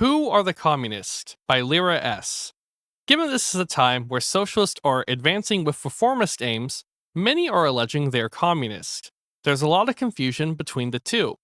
Who are the Communists? By Lyra S. Given this is a time where socialists are advancing with reformist aims, many are alleging they are communist. There's a lot of confusion between the two.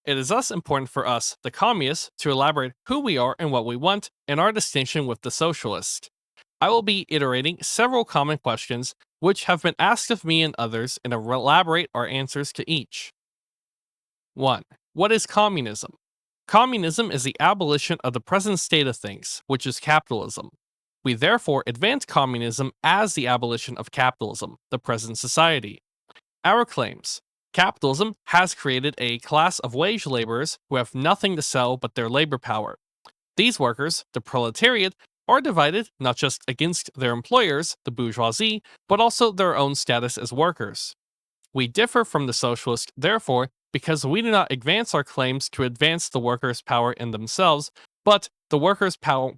It is thus important for us, the communists, to elaborate who we are and what we want, and our distinction with the socialist. I will be iterating several common questions which have been asked of me and others and elaborate our answers to each. 1. What is communism? Communism is the abolition of the present state of things, which is capitalism. We therefore advance communism as the abolition of capitalism, the present society. Our claims: capitalism has created a class of wage laborers who have nothing to sell but their labor power. These workers, the proletariat, are divided not just against their employers, the bourgeoisie, but also their own status as workers. We differ from the socialists, therefore, because we do not advance our claims to advance the workers' power in themselves, but the workers' power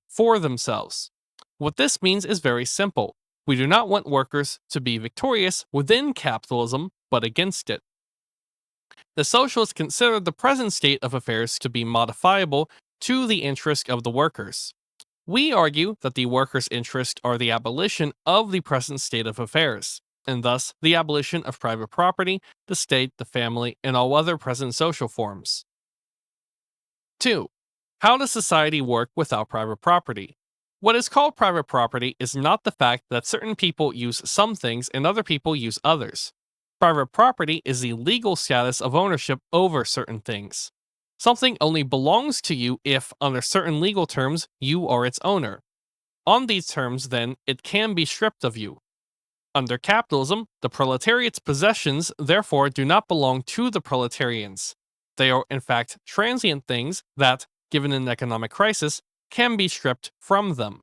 for themselves. What this means is very simple. We do not want workers to be victorious within capitalism, but against it. The socialists consider the present state of affairs to be modifiable to the interest of the workers. We argue that the workers' interests are the abolition of the present state of affairs, and thus the abolition of private property, the state, the family, and all other present social forms. 2. How does society work without private property? What is called private property is not the fact that certain people use some things and other people use others. Private property is the legal status of ownership over certain things. Something only belongs to you if, under certain legal terms, you are its owner. On these terms, then, it can be stripped of you. Under capitalism, the proletariat's possessions therefore do not belong to the proletarians. They are, in fact, transient things that, given an economic crisis, can be stripped from them.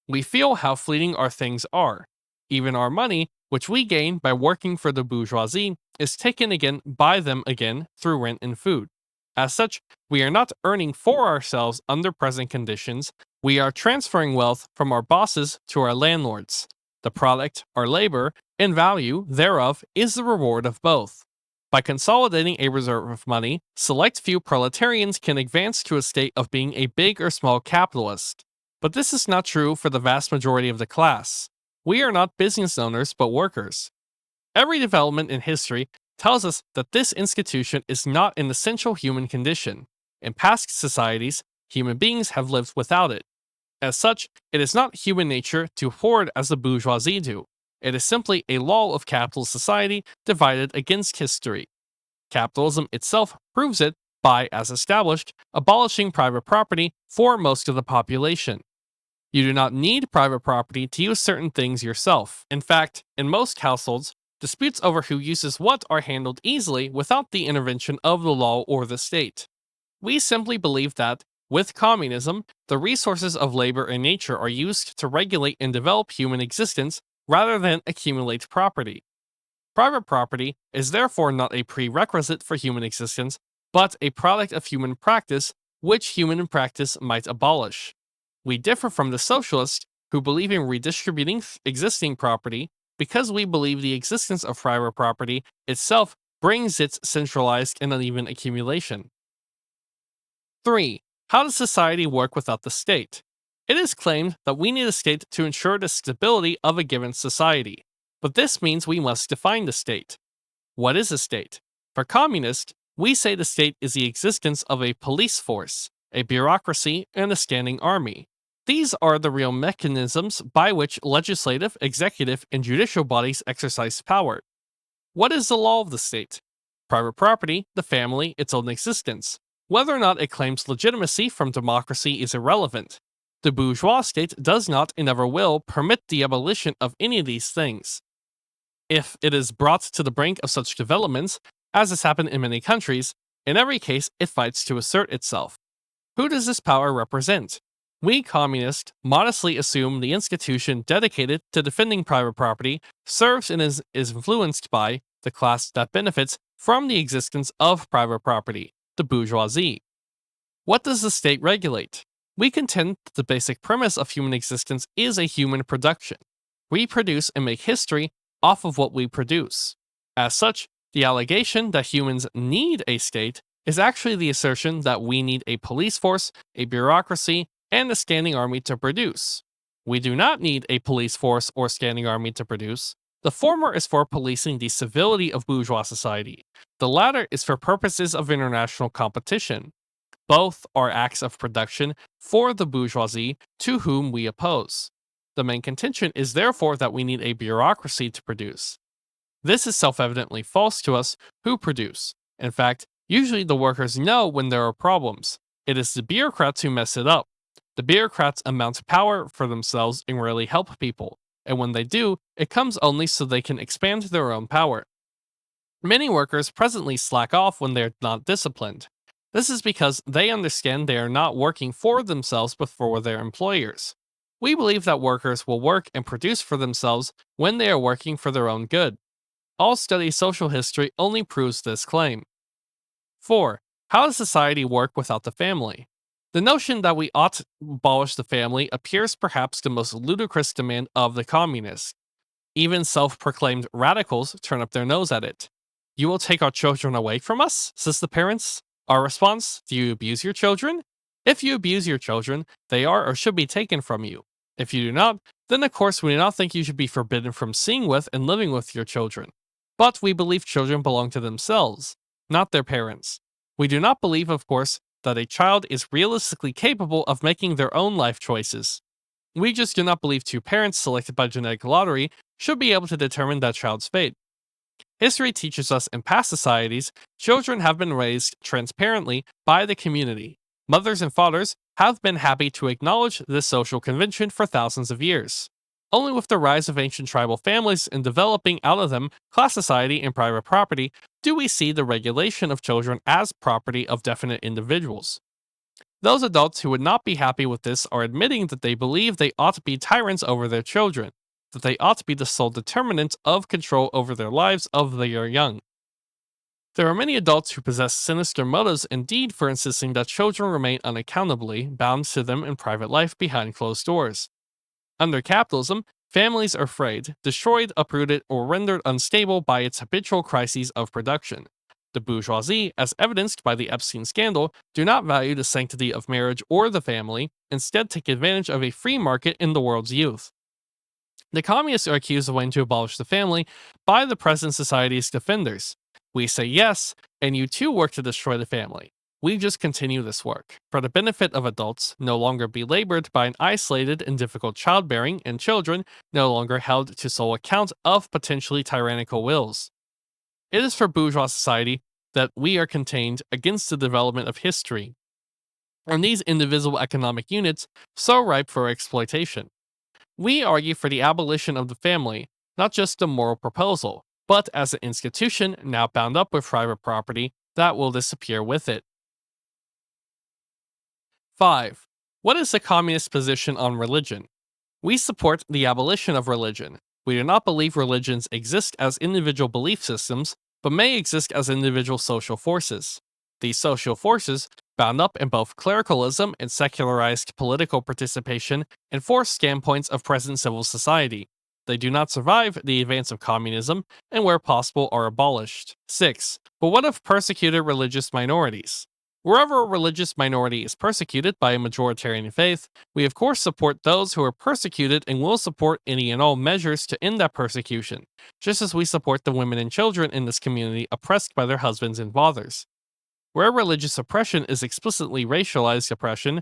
We feel how fleeting our things are. Even our money, which we gain by working for the bourgeoisie, is taken again by them again through rent and food. As such, we are not earning for ourselves under present conditions, we are transferring wealth from our bosses to our landlords. The product, our labor, and value thereof is the reward of both. By consolidating a reserve of money, select few proletarians can advance to a state of being a big or small capitalist. But this is not true for the vast majority of the class. We are not business owners but workers. Every development in history tells us that this institution is not an essential human condition. In past societies, human beings have lived without it. As such, it is not human nature to hoard as the bourgeoisie do. It is simply a law of capitalist society divided against history. Capitalism itself proves it by, as established, abolishing private property for most of the population. You do not need private property to use certain things yourself. In fact, in most households, disputes over who uses what are handled easily without the intervention of the law or the state. We simply believe that, with communism, the resources of labor and nature are used to regulate and develop human existence rather than accumulate property. Private property is therefore not a prerequisite for human existence, but a product of human practice which human practice might abolish. We differ from the socialists who believe in redistributing existing property because we believe the existence of private property itself brings its centralized and uneven accumulation. 3. How does society work without the state? It is claimed that we need a state to ensure the stability of a given society, but this means we must define the state. What is a state? For communists, we say the state is the existence of a police force, a bureaucracy, and a standing army. These are the real mechanisms by which legislative, executive, and judicial bodies exercise power. What is the law of the state? Private property, the family, its own existence. Whether or not it claims legitimacy from democracy is irrelevant. The bourgeois state does not and never will permit the abolition of any of these things. If it is brought to the brink of such developments, as has happened in many countries, in every case it fights to assert itself. Who does this power represent? We communists modestly assume the institution dedicated to defending private property serves and is influenced by the class that benefits from the existence of private property, the bourgeoisie. What does the state regulate? We contend that the basic premise of human existence is a human production. We produce and make history off of what we produce. As such, the allegation that humans need a state is actually the assertion that we need a police force, a bureaucracy, and a standing army to produce. We do not need a police force or standing army to produce. The former is for policing the civility of bourgeois society. The latter is for purposes of international competition. Both are acts of production for the bourgeoisie to whom we oppose. The main contention is therefore that we need a bureaucracy to produce. This is self evidently false to us who produce. In fact, usually the workers know when there are problems. It is the bureaucrats who mess it up. The bureaucrats amount power for themselves and rarely help people, and when they do, it comes only so they can expand their own power. Many workers presently slack off when they are not disciplined. This is because they understand they are not working for themselves but for their employers. We believe that workers will work and produce for themselves when they are working for their own good. All study social history only proves this claim. 4. How does society work without the family? The notion that we ought to abolish the family appears perhaps the most ludicrous demand of the communists. Even self proclaimed radicals turn up their nose at it. You will take our children away from us, says the parents. Our response: do you abuse your children? If you abuse your children, they are or should be taken from you. If you do not, then of course we do not think you should be forbidden from seeing with and living with your children. But we believe children belong to themselves, not their parents. We do not believe, of course, that a child is realistically capable of making their own life choices. We just do not believe two parents selected by genetic lottery should be able to determine that child's fate. History teaches us in past societies, children have been raised transparently by the community. Mothers and fathers have been happy to acknowledge this social convention for thousands of years. Only with the rise of ancient tribal families and developing out of them class society and private property do we see the regulation of children as property of definite individuals. Those adults who would not be happy with this are admitting that they believe they ought to be tyrants over their children, that they ought to be the sole determinant of control over their lives of their young. There are many adults who possess sinister motives indeed for insisting that children remain unaccountably bound to them in private life behind closed doors. Under capitalism, families are frayed, destroyed, uprooted, or rendered unstable by its habitual crises of production. The bourgeoisie, as evidenced by the Epstein scandal, do not value the sanctity of marriage or the family, instead take advantage of a free market in the world's youth. The communists are accused of wanting to abolish the family by the present society's defenders. We say yes, and you too work to destroy the family. We just continue this work, for the benefit of adults, no longer belabored by an isolated and difficult childbearing, and children, no longer held to sole account of potentially tyrannical wills. It is for bourgeois society that we are contained against the development of history, and these indivisible economic units so ripe for exploitation. We argue for the abolition of the family, not just a moral proposal, but as an institution now bound up with private property that will disappear with it. 5. What is the communist position on religion? We support the abolition of religion. We do not believe religions exist as individual belief systems, but may exist as individual social forces. These social forces, bound up in both clericalism and secularized political participation, enforce standpoints of present civil society. They do not survive the advance of communism, and where possible are abolished. 6. But what of persecuted religious minorities? Wherever a religious minority is persecuted by a majoritarian faith, we of course support those who are persecuted and will support any and all measures to end that persecution, just as we support the women and children in this community oppressed by their husbands and fathers. Where religious oppression is explicitly racialized oppression,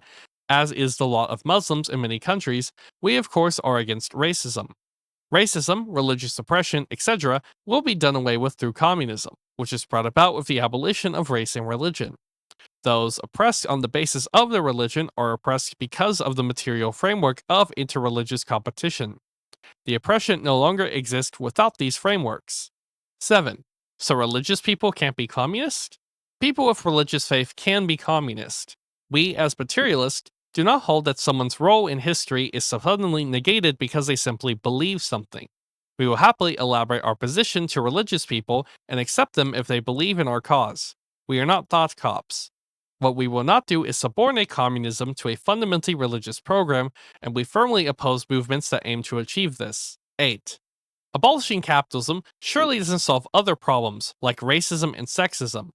as is the lot of Muslims in many countries, we of course are against racism. Racism, religious oppression, etc., will be done away with through communism, which is brought about with the abolition of race and religion. Those oppressed on the basis of their religion are oppressed because of the material framework of interreligious competition. The oppression no longer exists without these frameworks. 7. So religious people can't be communist? People with religious faith can be communist. We, as materialists, do not hold that someone's role in history is suddenly negated because they simply believe something. We will happily elaborate our position to religious people and accept them if they believe in our cause. We are not thought cops. What we will not do is subordinate communism to a fundamentally religious program, and we firmly oppose movements that aim to achieve this. 8. Abolishing capitalism surely doesn't solve other problems, like racism and sexism.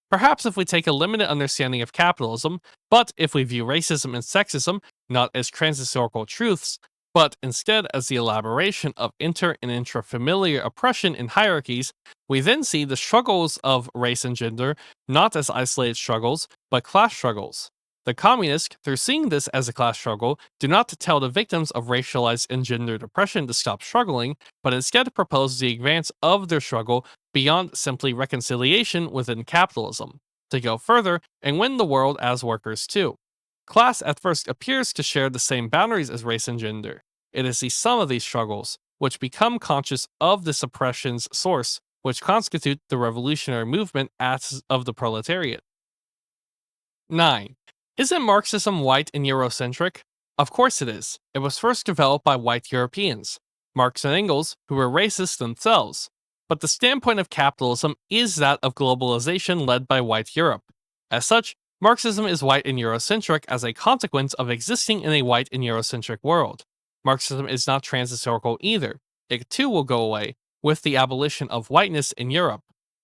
Perhaps if we take a limited understanding of capitalism, but if we view racism and sexism not as transhistorical truths, but instead as the elaboration of inter and intrafamiliar oppression and hierarchies, we then see the struggles of race and gender not as isolated struggles, but class struggles. The communists, through seeing this as a class struggle, do not tell the victims of racialized and gendered oppression to stop struggling, but instead propose the advance of their struggle beyond simply reconciliation within capitalism, to go further and win the world as workers too. Class at first appears to share the same boundaries as race and gender. It is the sum of these struggles, which become conscious of this oppression's source, which constitute the revolutionary movement as of the proletariat. 9. Isn't Marxism white and Eurocentric? Of course it is. It was first developed by white Europeans, Marx and Engels, who were racist themselves. But the standpoint of capitalism is that of globalization led by white Europe. As such, Marxism is white and Eurocentric as a consequence of existing in a white and Eurocentric world. Marxism is not transhistorical either. It too will go away, with the abolition of whiteness in Europe.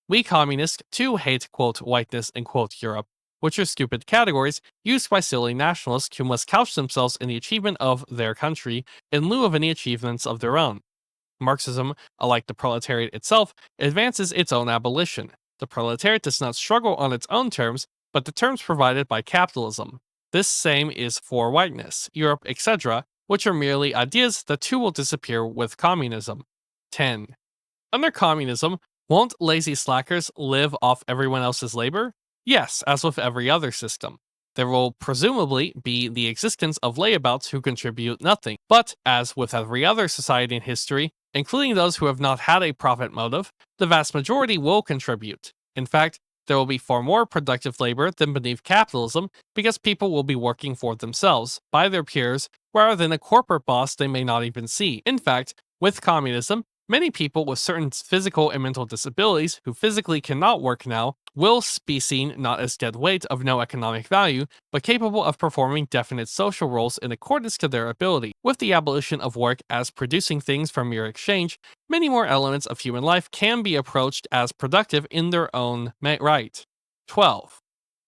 We communists too hate, quote, whiteness and, quote, Europe, which are stupid categories used by silly nationalists who must couch themselves in the achievement of their country in lieu of any achievements of their own. Marxism, alike the proletariat itself, advances its own abolition. The proletariat does not struggle on its own terms, but the terms provided by capitalism. This same is for whiteness, Europe, etc., which are merely ideas that too will disappear with communism. 10. Under communism, won't lazy slackers live off everyone else's labor? Yes, as with every other system. There will presumably be the existence of layabouts who contribute nothing, but as with every other society in history, including those who have not had a profit motive, the vast majority will contribute. In fact, there will be far more productive labor than beneath capitalism because people will be working for themselves, by their peers, rather than a corporate boss they may not even see. In fact, with communism, many people with certain physical and mental disabilities who physically cannot work now will be seen not as dead weight of no economic value, but capable of performing definite social roles in accordance to their ability. With the abolition of work as producing things for mere exchange, many more elements of human life can be approached as productive in their own right. 12.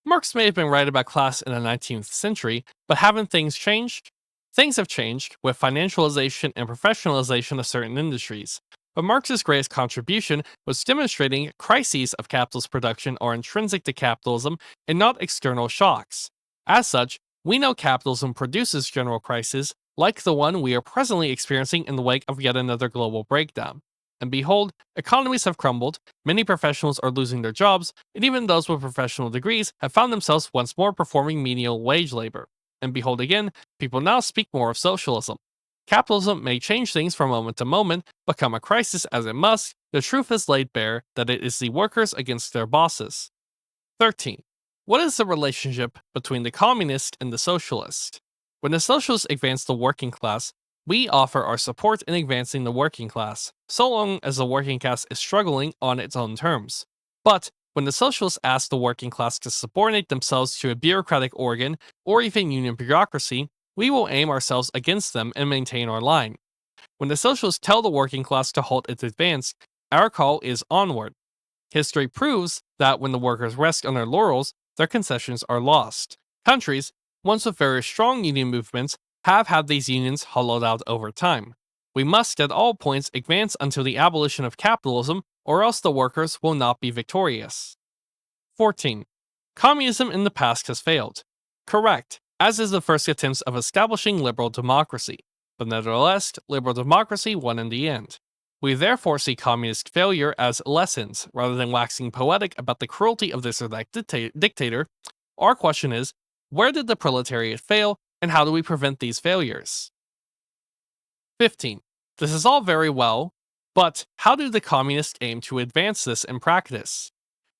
Marx may have been right about class in the 19th century, but haven't things changed? Things have changed with financialization and professionalization of certain industries. But Marx's greatest contribution was demonstrating crises of capitalist production are intrinsic to capitalism and not external shocks. As such, we know capitalism produces general crises like the one we are presently experiencing in the wake of yet another global breakdown. And behold, economies have crumbled, many professionals are losing their jobs, and even those with professional degrees have found themselves once more performing menial wage labor. And behold again, people now speak more of socialism. Capitalism may change things from moment to moment, but come a crisis as it must, the truth is laid bare that it is the workers against their bosses. 13. What is the relationship between the communist and the socialist? When the socialists advance the working class, we offer our support in advancing the working class, so long as the working class is struggling on its own terms. But when the socialists ask the working class to subordinate themselves to a bureaucratic organ or even union bureaucracy, we will aim ourselves against them and maintain our line. When the socialists tell the working class to halt its advance, our call is onward. History proves that when the workers rest on their laurels, their concessions are lost. Countries, once with very strong union movements, have had these unions hollowed out over time. We must at all points advance until the abolition of capitalism, or else the workers will not be victorious. 14. Communism in the past has failed. Correct, as is the first attempts of establishing liberal democracy. But nevertheless, liberal democracy won in the end. We therefore see communist failure as lessons, rather than waxing poetic about the cruelty of this or that dictator. Our question is, where did the proletariat fail, and how do we prevent these failures? 15. This is all very well, but how do the communists aim to advance this in practice?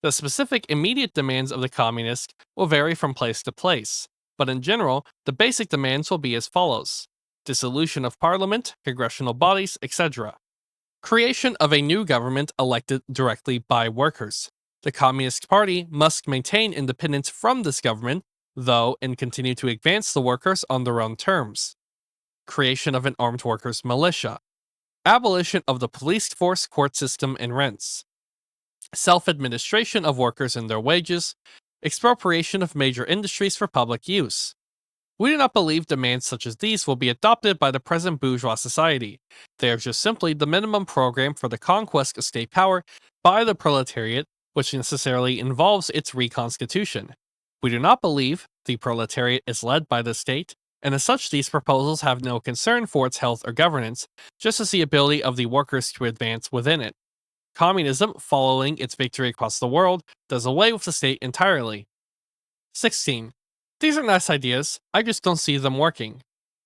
The specific immediate demands of the communists will vary from place to place, but in general, the basic demands will be as follows: dissolution of parliament, congressional bodies, etc. Creation of a new government elected directly by workers. The Communist Party must maintain independence from this government, though, and continue to advance the workers on their own terms. Creation of an armed workers' militia. Abolition of the police force, court system, and rents. self administration of workers and their wages, expropriation of major industries for public use. We do not believe demands such as these will be adopted by the present bourgeois society. They are just simply the minimum program for the conquest of state power by the proletariat, which necessarily involves its reconstitution. We do not believe the proletariat is led by the state, and as such, these proposals have no concern for its health or governance, just as the ability of the workers to advance within it. Communism, following its victory across the world, does away with the state entirely. 16. These are nice ideas, I just don't see them working.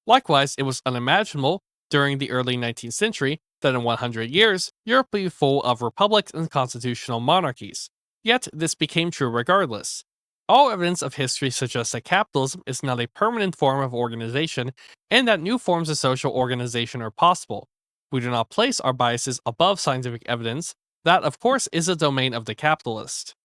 Likewise, it was unimaginable during the early 19th century that in 100 years, Europe would be full of republics and constitutional monarchies. Yet, this became true regardless. All evidence of history suggests that capitalism is not a permanent form of organization and that new forms of social organization are possible. We do not place our biases above scientific evidence. That, of course, is a domain of the capitalist.